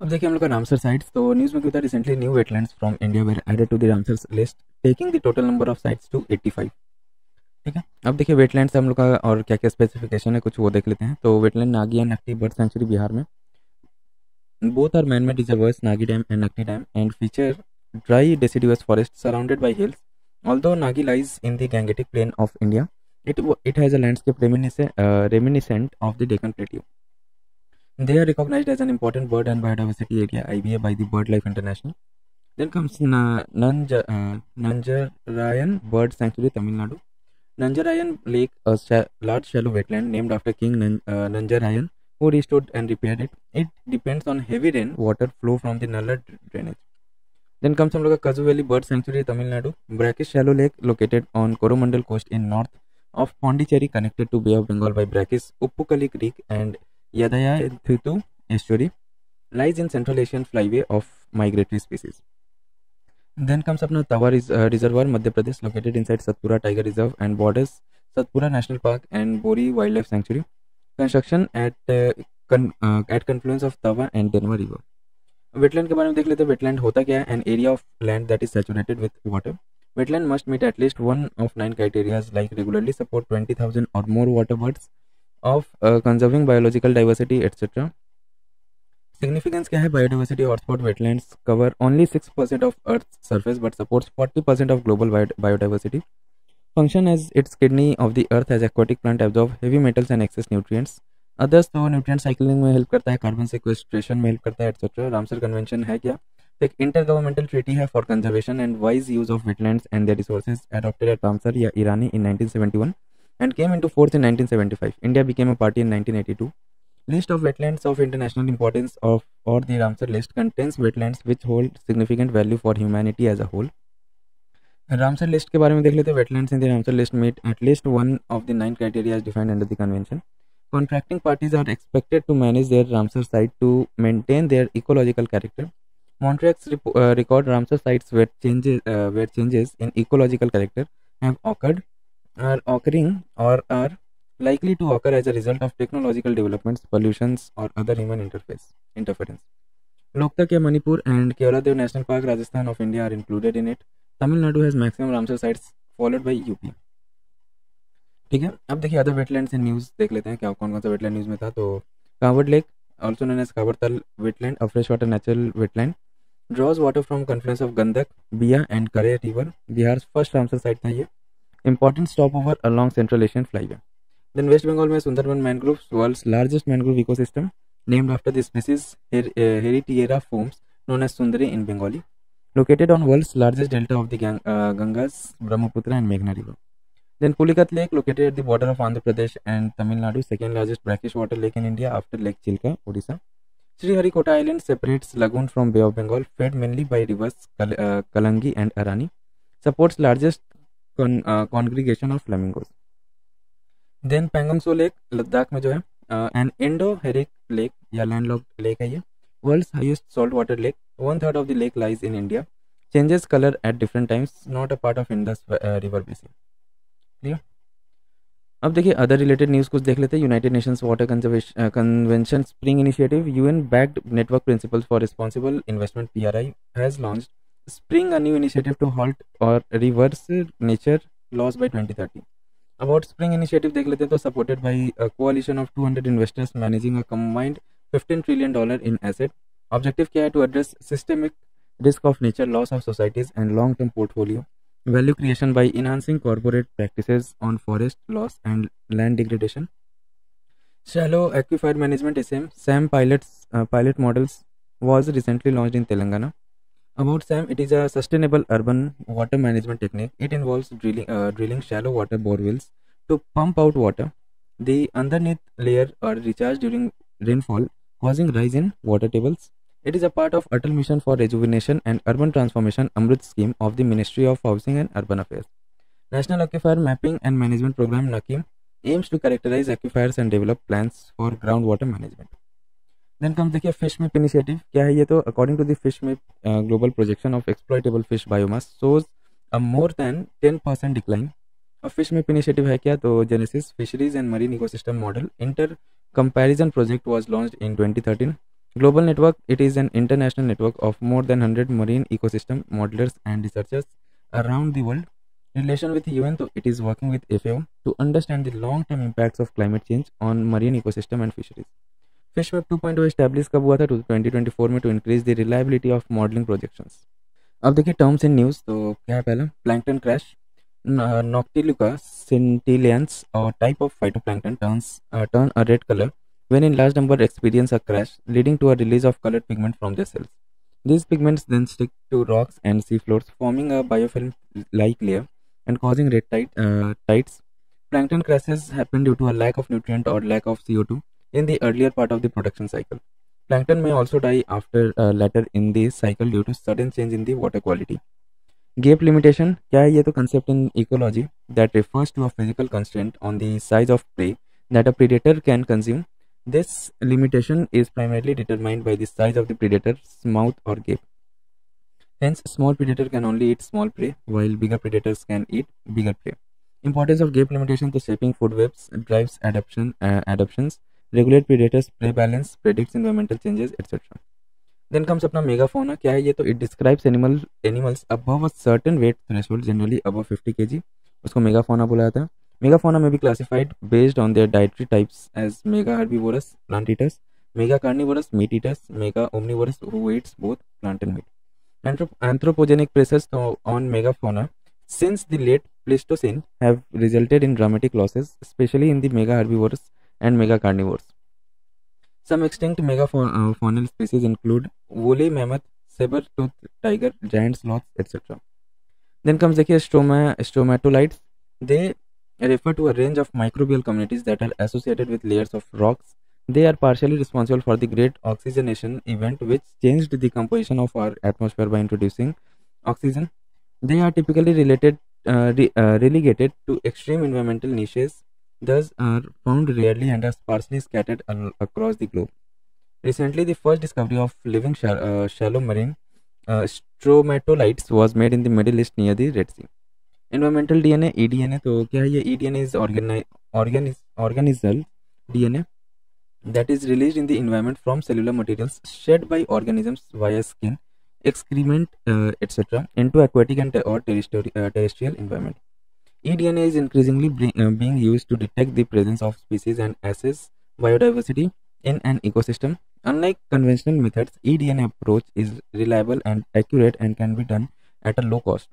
अब देखिए हम लोग का रामसर साइट्स, तो न्यूज़ में क्या था, recently new wetlands from India were added to the Ramsar list, taking the total number of sites to 85। ठीक है, अब देखिए वेटलैंड्स हम लोग का और क्या क्या स्पेसिफिकेशन है कुछ वो देख लेते हैं। तो wetland Nagi and Nakti bird sanctuary Bihar में, both are man-made reservoirs, Nagi Dam and Nakti Dam, and feature dry deciduous forest surrounded by hills. Although Nagi lies in the Gangetic Plain of India, it has a landscape reminiscent of the Deccan Plateau. They are recognized as an important bird and biodiversity area (IBA) by the BirdLife International. Then comes Nanjarayan Bird Sanctuary, Tamil Nadu. Nanjarayan Lake, a large shallow wetland named after King Nanjarayan, who restored and repaired it. It depends on heavy rain water flow from the Nalla drainage. Then comes हम लोग का Kazu Valley Bird Sanctuary, Tamil Nadu. Brackish shallow lake located on Coromandel coast in north of Pondicherry, connected to Bay of Bengal by Brackish Uppukali Creek and Yadaya Thitu estuary, lies in Central Asian flyway of migratory species. Then comes अपना तवा reservoir, Madhya Pradesh, located inside Satpura Tiger Reserve and borders Satpura National Park and Bori Wildlife Sanctuary. Construction at confluence of Tawa and Denver River. Wetland के बारे में देख लेते हैं। Wetland होता क्या है? An area of land that is saturated with water. Wetland must meet at least one of 9 criterias like regularly support 20,000 और more water birds of conserving biological diversity etcetera. Significance क्या है? Biodiversity hotspot wetlands cover only 6% of earth surface but supports 40% of global biodiversity. Function as its kidney of the earth as aquatic plant absorb heavy metals and excess nutrients. Others तो nutrient cycling में help करता है, carbon sequestration में help करता है etcetera. Ramsar convention है क्या? एक इंटर गवर्नमेंटल ट्रीटी है for conservation and wise use of wetlands and their resources adopted at Ramsar या ईरानी इन 1971 and came into force in 1975. India became a party in 1982. List of wetlands of international importance of or the Ramsar list contains wetlands which hold significant value for humanity as a whole. Ramsar list के बारे में देख लेते हैं. Wetlands in the Ramsar list meet at least one of the 9 criteria as defined under the convention. Contracting parties are expected to manage their Ramsar site to maintain their ecological character. Montreux record Ramsar sites where changes in ecological character have occurred, are occurring, or are likely to occur as a result of technological developments, pollutions, or other human interference. Loktak, Manipur, and Keoladev National Park, Rajasthan of India are included in it. Tamil Nadu has maximum Ramsar sites, followed by UP. ठीक है, अब देखिए other wetlands in news देख लेते हैं क्या कौन कौन सा वेटलैंड न्यूज़ में था. तो Kanwar lake, also known as Kanwartal wetland, a fresh water natural wetland, draws water from confluence of Gandak, Baya and Kareh river. Bihar first Ramsar site था ये. Important stopover along Central Asian flyway. Then West Bengal में Sundarban mangroves, world's largest mangrove ecosystem, named after the species Heritiera forms known as Sundari in Bengali, located on world's largest delta of the Gangas, Brahmaputra and Meghna river. Then Pulikat Lake, located at the border of Andhra Pradesh and Tamil Nadu, second largest brackish water lake in India after Lake Chilka, Odisha. Sriharikota Island separates lagoon from Bay of Bengal, fed mainly by rivers Kalangi and Arani, supports largest congregation of flamingos. Then Pangongso Lake, Ladakh में जो है, an Indo-Herric lake या landlocked lake है ये, world's highest saltwater lake. 1/3 of the lake lies in India. Changes color at different times. Not a part of Indus river basin. Clear? अब देखिए other related news कुछ देख लेते हैं. United Nations water convention spring initiative, UN backed network principles for responsible investment PRI has launched Spring, a new initiative to halt or reverse nature loss by 2030. About Spring initiative देख लेते हैं. तो supported by a coalition of 200 investors managing a combined $15 trillion in asset. Objective क्या है? To address systemic risk of nature loss of societies and long-term portfolio value creation by enhancing corporate practices on forest loss and land degradation. Shallow aquifer management SAM pilot models was recently launched in Telangana. About SAM, it is a sustainable urban water management technique. It involves drilling shallow water bore wells to pump out water. The underneath layer are recharged during rainfall, causing rise in water tables. It is a part of Atal Mission for Rejuvenation and Urban Transformation Amrit scheme of the Ministry of Housing and Urban Affairs. National Aquifer Mapping and Management Program NAKIM aims to characterize aquifers and develop plans for groundwater management. Then comes देखिए fish MIP initiative क्या है ये. तो according to the fish MIP global projection of exploitable fish biomass shows a more than 10% decline. अब fish MIP initiative है क्या? तो genesis fisheries and marine ecosystem model intercomparison project was launched in 2013. Global network, it is an international network of more than 100 marine ecosystem modelers and researchers around the world. In relation with UN, though, it is working with FAO to understand the long-term impacts of climate change on marine ecosystem and fisheries. FishWeb 2.0 established कब हुआ था 2024 में to increase the reliability of modeling projections. अब देखिए terms in news, तो क्या है पहला, plankton crash. Noctiluca scintillans, a type of phytoplankton, turn a red color when in large number experience a crash, leading to a release of colored pigment from their cells. These pigments then stick to rocks and seafloors, forming a biofilm-like layer and causing tides. Plankton crashes happen due to a lack of nutrient or lack of CO2 in the earlier part of the production cycle. Plankton may also die after later in the cycle due to sudden change in the water quality. Gap limitation, क्या है ये, तो concept in ecology that refers to a physical constraint on the size of prey that a predator can consume. This limitation is primarily determined by the size of the predator's mouth or gape. Hence, small predator can only eat small prey, while bigger predators can eat bigger prey. Importance of gap limitation to shaping food webs, drives adaptations, regulate predators prey balance, predicts environmental changes, etc. Then comes अपना मेगाफोना, क्या है ये, तो it describes animals above a certain weight threshold, generally above 50 kg, उसको मेगाफोना बोला जाता है. Megafauna में भी classified based on their dietary types as mega herbivorous plant eaters, mega carnivorous meat eaters, mega omnivorous who eats both plant and meat. Anthropogenic pressures on megafauna since the late Pleistocene have resulted in dramatic losses, especially in the mega herbivores and mega carnivores. Some extinct megafaunal species include woolly mammoth, saber-toothed tiger, giant sloths, etc. Then comes the stromatolites. They refer to a range of microbial communities that are associated with layers of rocks. They are partially responsible for the great oxygenation event which changed the composition of our atmosphere by introducing oxygen. They are typically relegated to extreme environmental niches, thus are found rarely and are sparsely scattered across the globe. Recently, the first discovery of living shallow marine stromatolites was made in the Middle East near the Red Sea. Environmental DNA, eDNA, तो क्या है ये, eDNA is organisal DNA that is released in the environment from cellular materials shed by organisms via skin, excrement, etc. into aquatic and or terrestrial environment. eDNA is increasingly being used to detect the presence of species and assess biodiversity in an ecosystem. Unlike conventional methods, eDNA approach is reliable and accurate and can be done at a low cost.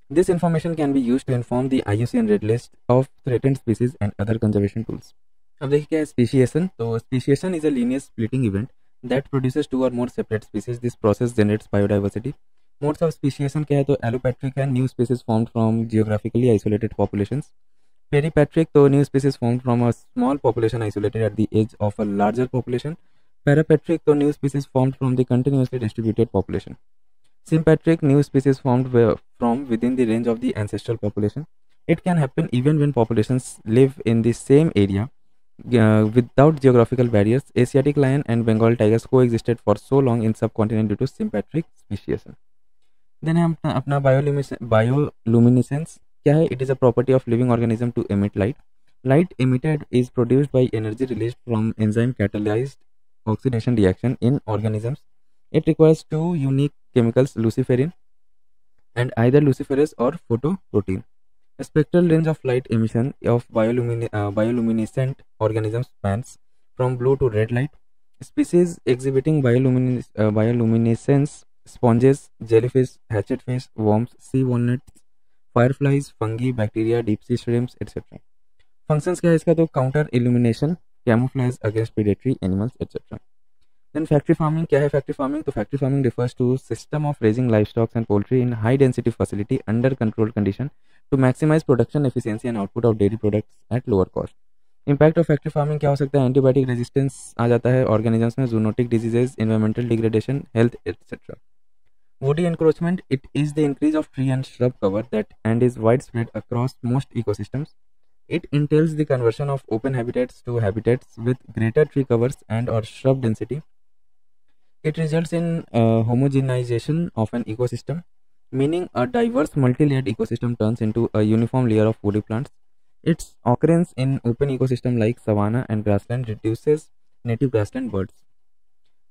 This information can be used to inform the IUCN Red List of threatened species and other conservation tools. अब देखिए क्या है speciation. तो speciation is a linear splitting event that produces two or more separate species. This process generates biodiversity. Modes of speciation क्या है, तो allopatric है, new species formed from geographically isolated populations. Peripatric, तो new species formed from a small population isolated at the edge of a larger population. Parapatric, तो new species formed from the continuously distributed population. Sympatric, new species formed from within the range of the ancestral population. It can happen even when populations live in the same area without geographical barriers. Asiatic lion and Bengal tigers coexisted for so long in subcontinent due to sympatric speciation. Then है अपना bioluminescence. क्या है? It is a property of living organism to emit light. Light emitted is produced by energy released from enzyme catalyzed oxidation reaction in organisms. It requires two unique chemicals, luciferin and either luciferase or photoprotein. A spectral range of light emission of bioluminescent organisms spans from blue to red light. Species exhibiting bioluminescence: sponges, jellyfish, hatchetfish, worms, sea walnuts, fireflies, fungi, bacteria, deep sea shrimps, etc. Functions क्या है इसका, तो counter illumination, camouflage against predatory animals, etc. Then factory farming, क्या है factory farming? तो factory farming refers to system of raising livestock and poultry in high density facility under controlled condition to maximize production efficiency and output of dairy products at lower cost. Impact of factory farming क्या हो सकता है? Antibiotic resistance आ जाता है organisms में, zoonotic diseases, environmental degradation, health, etc. Woody encroachment, it is the increase of tree and shrub cover that and is widespread across most ecosystems. It entails the conversion of open habitats to habitats with greater tree covers and or shrub density. It results in homogenization of an ecosystem, meaning a diverse multi-layered ecosystem turns into a uniform layer of woody plants. Its occurrence in open ecosystem like savanna and grassland reduces native grassland birds.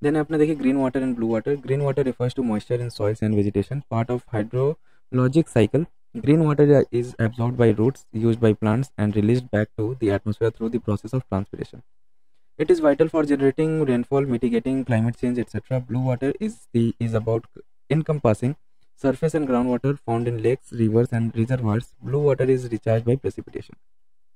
Then अपने देखिए green water and blue water. Green water refers to moisture in soils and vegetation, part of hydrologic cycle. Green water is absorbed by roots, used by plants, and released back to the atmosphere through the process of transpiration. It is vital for generating rainfall, mitigating climate change, etc. Blue water is about encompassing surface and groundwater found in lakes, rivers, and reservoirs. Blue water is recharged by precipitation.